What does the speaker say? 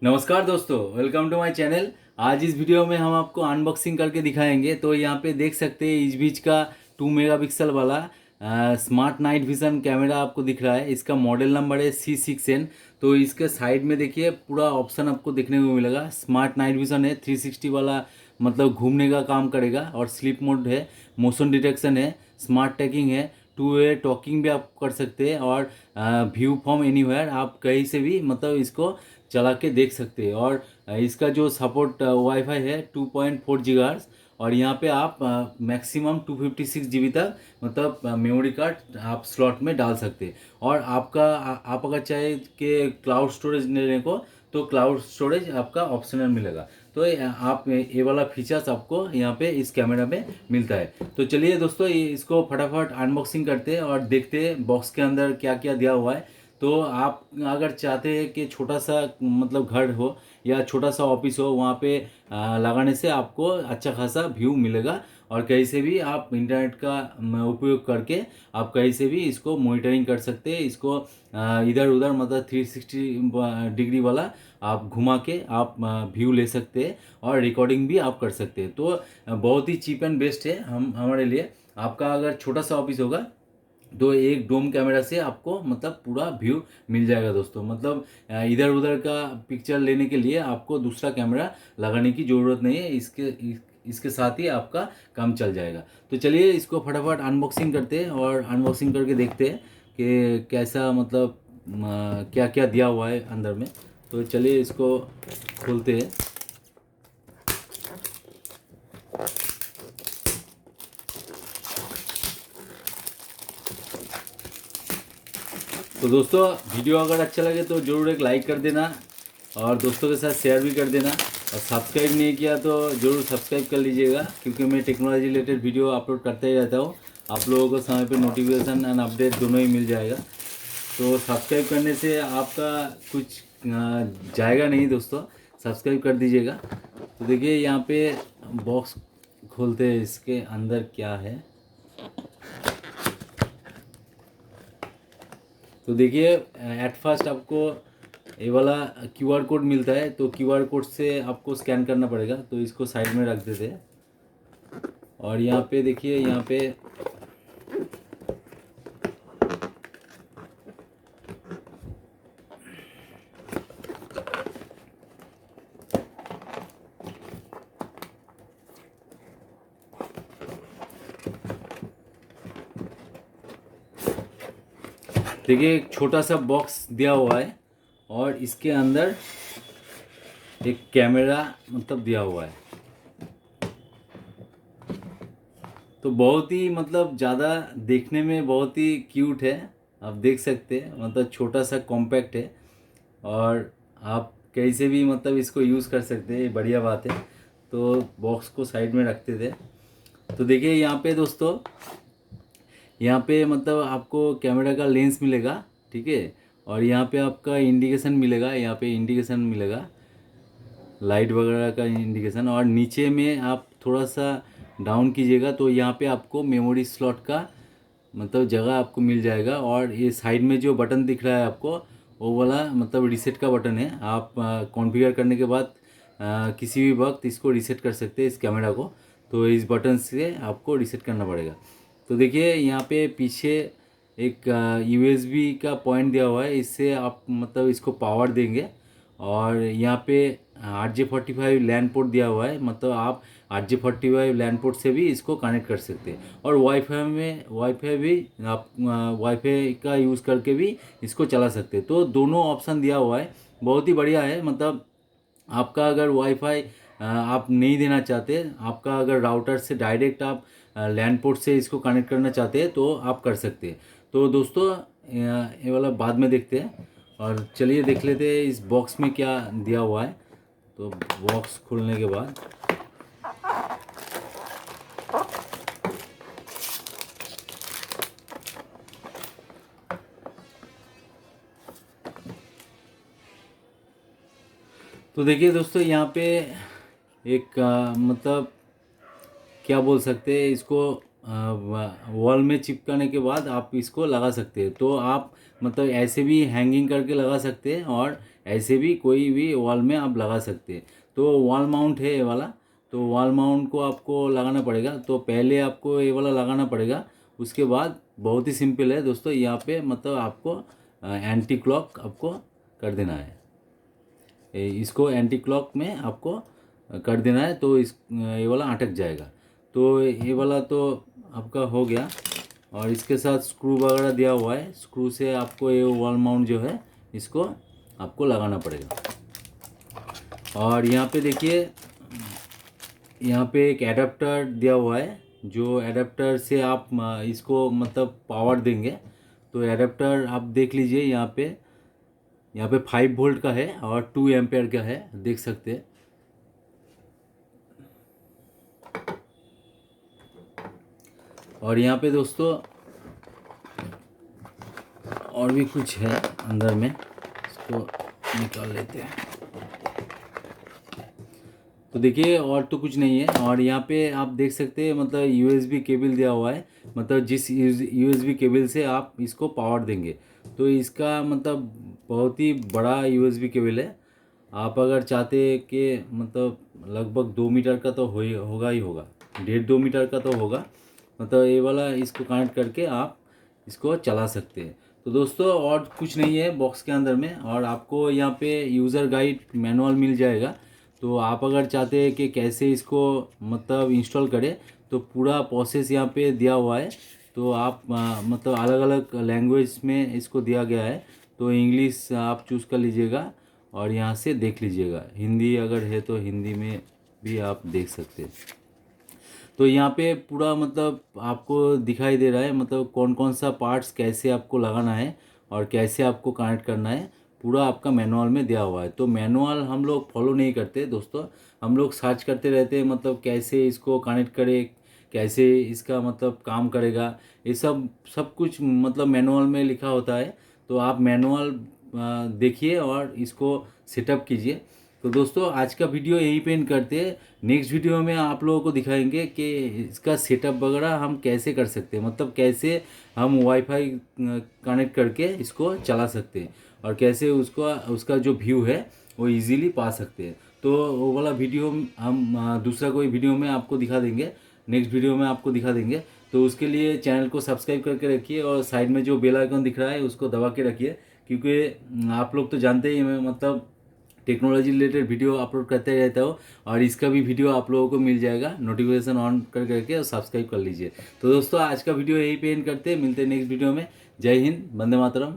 नमस्कार दोस्तों, welcome to my channel. आज इस वीडियो में हम आपको अनबॉक्सिंग करके दिखाएंगे। तो यहाँ पे देख सकते हैं इस बीच का 2 मेगापिक्सल वाला स्मार्ट नाइट विज़न कैमरा आपको दिख रहा है। इसका मॉडल नंबर है C6N। तो इसके साइड में देखिए पूरा ऑप्शन आपको देखने को मिलेगा। स्मार्ट नाइट विज़न है, 360 वाला मतलब घूमने का काम करेगा, और स्लीप मोड है, मोशन डिटेक्शन है, स्मार्ट टैगिंग है, 2 वे टॉकिंग भी आप कर सकते हैं, और व्यू फ्रॉम एनीवेयर, आप कहीं से भी मतलब इसको चला के देख सकते हैं। और इसका जो सपोर्ट वाईफाई है 2.4 GHz, और यहाँ पे आप मैक्सिमम 256 GB तक मतलब मेमोरी कार्ड आप स्लॉट में डाल सकते हैं। और आप अगर चाहे कि क्लाउड स्टोरेज लेने को, तो क्लाउड स्टोरेज आपका ऑप्शनल मिलेगा। तो आप ये वाला फीचर्स आपको यहाँ पे इस कैमरा में मिलता है। तो चलिए दोस्तों, इसको फटाफट अनबॉक्सिंग करते हैं और देखते हैं बॉक्स के अंदर क्या क्या दिया हुआ है। तो आप अगर चाहते हैं कि छोटा सा मतलब घर हो या छोटा सा ऑफिस हो, वहाँ पे लगाने से आपको अच्छा खासा व्यू मिलेगा, और कहीं से भी आप इंटरनेट का उपयोग करके आप कहीं से भी इसको मॉनिटरिंग कर सकते हैं। इसको इधर उधर मतलब 360 डिग्री वाला आप घुमा के आप व्यू ले सकते हैं, और रिकॉर्डिंग भी आप कर सकते हैं। तो बहुत ही चीप एंड बेस्ट है हम हमारे लिए। आपका अगर छोटा सा ऑफिस होगा तो एक डोम कैमरा से आपको मतलब पूरा व्यू मिल जाएगा दोस्तों। मतलब इधर उधर का पिक्चर लेने के लिए आपको दूसरा कैमरा लगाने की ज़रूरत नहीं है। इसके साथ ही आपका काम चल जाएगा। तो चलिए इसको फटाफट अनबॉक्सिंग करते हैं और अनबॉक्सिंग करके देखते हैं कि कैसा मतलब क्या क्या दिया हुआ है अंदर में। तो चलिए इसको खोलते हैं। तो दोस्तों, वीडियो अगर अच्छा लगे तो ज़रूर एक लाइक कर देना, और दोस्तों के साथ शेयर भी कर देना, और सब्सक्राइब नहीं किया तो ज़रूर सब्सक्राइब कर लीजिएगा, क्योंकि मैं टेक्नोलॉजी रिलेटेड वीडियो अपलोड करते ही रहता हूँ। आप लोगों को समय पे नोटिफिकेशन एंड अपडेट दोनों ही मिल जाएगा। तो सब्सक्राइब करने से आपका कुछ जाएगा नहीं दोस्तों, सब्सक्राइब कर दीजिएगा। तो देखिए यहाँ पे बॉक्स खोलते हैं, इसके अंदर क्या है। तो देखिए एट फर्स्ट आपको ये वाला QR कोड मिलता है। तो QR कोड से आपको स्कैन करना पड़ेगा। तो इसको साइड में रख देते हैं, और यहाँ पे देखिए, यहाँ पे देखिए एक छोटा सा बॉक्स दिया हुआ है, और इसके अंदर एक कैमरा मतलब दिया हुआ है। तो बहुत ही मतलब ज़्यादा देखने में बहुत ही क्यूट है। आप देख सकते हैं मतलब छोटा सा कॉम्पैक्ट है, और आप कहीं से भी मतलब इसको यूज़ कर सकते हैं, ये बढ़िया बात है। तो बॉक्स को साइड में रखते थे। तो देखिए यहाँ पे दोस्तों, यहाँ पे मतलब आपको कैमरा का लेंस मिलेगा, ठीक है। और यहाँ पे आपका इंडिकेशन मिलेगा, यहाँ पे इंडिकेशन मिलेगा, लाइट वगैरह का इंडिकेशन। और नीचे में आप थोड़ा सा डाउन कीजिएगा तो यहाँ पे आपको मेमोरी स्लॉट का मतलब जगह आपको मिल जाएगा। और ये साइड में जो बटन दिख रहा है आपको, वो वाला मतलब रीसेट का बटन है। आप कॉन्फ़िगर करने के बाद किसी भी वक्त इसको रीसेट कर सकते हैं इस कैमरा को। तो इस बटन से आपको रीसेट करना पड़ेगा। तो देखिए यहाँ पे पीछे एक USB का पॉइंट दिया हुआ है, इससे आप मतलब इसको पावर देंगे। और यहाँ पे RJ45 लैन पोर्ट दिया हुआ है, मतलब आप RJ45 लैन पोर्ट से भी इसको कनेक्ट कर सकते हैं। और वाईफाई भी आप वाईफाई का यूज़ करके भी इसको चला सकते हैं। तो दोनों ऑप्शन दिया हुआ है, बहुत ही बढ़िया है। मतलब आपका अगर वाईफाई आप नहीं देना चाहते, आपका अगर राउटर से डायरेक्ट आप लैन पोर्ट से इसको कनेक्ट करना चाहते हैं तो आप कर सकते हैं। तो दोस्तों ये वाला बाद में देखते हैं, और चलिए देख लेते हैं इस बॉक्स में क्या दिया हुआ है। तो बॉक्स खोलने के बाद तो देखिए दोस्तों, यहाँ पे एक मतलब क्या बोल सकते हैं इसको, वॉल में चिपकाने के बाद आप इसको लगा सकते हैं। तो आप मतलब ऐसे भी हैंगिंग करके लगा सकते हैं और ऐसे भी कोई भी वॉल में आप लगा सकते हैं। तो वॉल माउंट है ये वाला। तो वॉल माउंट को आपको लगाना पड़ेगा। तो पहले आपको ये वाला लगाना पड़ेगा, उसके बाद बहुत ही सिंपल है दोस्तों, यहाँ पे मतलब आपको एंटी क्लॉक आपको कर देना है। इसको एंटी क्लॉक में आपको कर देना है, तो इस ये वाला अटक जाएगा। तो ये वाला तो आपका हो गया। और इसके साथ स्क्रू वगैरह दिया हुआ है, स्क्रू से आपको ये वॉल माउंट जो है इसको आपको लगाना पड़ेगा। और यहाँ पे देखिए, यहाँ पे एक एडाप्टर दिया हुआ है, जो एडाप्टर से आप इसको मतलब पावर देंगे। तो एडाप्टर आप देख लीजिए, यहाँ पे 5 वोल्ट का है और 2 एम्पेयर का है, देख सकते हैं। और यहाँ पे दोस्तों और भी कुछ है अंदर में, इसको निकाल लेते हैं। तो देखिए और तो कुछ नहीं है। और यहाँ पे आप देख सकते हैं मतलब यूएसबी केबल दिया हुआ है, मतलब जिस यूएसबी केबल से आप इसको पावर देंगे। तो इसका मतलब बहुत ही बड़ा यूएसबी केबल है। आप अगर चाहते हैं कि मतलब लगभग 2 मीटर का तो होगा ही होगा, 1.5-2 मीटर का तो होगा। मतलब ये वाला इसको कनेक्ट करके आप इसको चला सकते हैं। तो दोस्तों और कुछ नहीं है बॉक्स के अंदर में। और आपको यहाँ पे यूज़र गाइड मैनुअल मिल जाएगा। तो आप अगर चाहते हैं कि कैसे इसको मतलब इंस्टॉल करें, तो पूरा प्रोसेस यहाँ पे दिया हुआ है। तो आप मतलब अलग अलग लैंग्वेज में इसको दिया गया है। तो इंग्लिश आप चूज़ कर लीजिएगा और यहाँ से देख लीजिएगा। हिंदी अगर है तो हिंदी में भी आप देख सकते हैं। तो यहाँ पे पूरा मतलब आपको दिखाई दे रहा है, मतलब कौन कौन सा पार्ट्स कैसे आपको लगाना है और कैसे आपको कनेक्ट करना है, पूरा आपका मैनुअल में दिया हुआ है। तो मैनुअल हम लोग फॉलो नहीं करते दोस्तों, हम लोग सर्च करते रहते हैं, मतलब कैसे इसको कनेक्ट करें, कैसे इसका मतलब काम करेगा, ये सब सब कुछ मतलब मैनुअल में लिखा होता है। तो आप मैनुअल देखिए और इसको सेटअप कीजिए। तो दोस्तों आज का वीडियो यहीं पे एंड करते हैं। नेक्स्ट वीडियो में आप लोगों को दिखाएंगे कि इसका सेटअप वगैरह हम कैसे कर सकते हैं, मतलब कैसे हम वाईफाई कनेक्ट करके इसको चला सकते हैं और कैसे उसका जो व्यू है वो इजीली पा सकते हैं। तो वो वाला वीडियो हम दूसरा कोई वीडियो में आपको दिखा देंगे, नेक्स्ट वीडियो में आपको दिखा देंगे। तो उसके लिए चैनल को सब्सक्राइब करके रखिए और साइड में जो बेल आइकन दिख रहा है उसको दबा के रखिए, क्योंकि आप लोग तो जानते ही मैं मतलब टेक्नोलॉजी रिलेटेड वीडियो अपलोड करते रहता हूँ। और इसका भी वीडियो आप लोगों को मिल जाएगा, नोटिफिकेशन ऑन कर करके और सब्सक्राइब कर लीजिए। तो दोस्तों आज का वीडियो यहीं पे एंड करते हैं, मिलते हैं नेक्स्ट वीडियो में। जय हिंद, वंदे मातरम।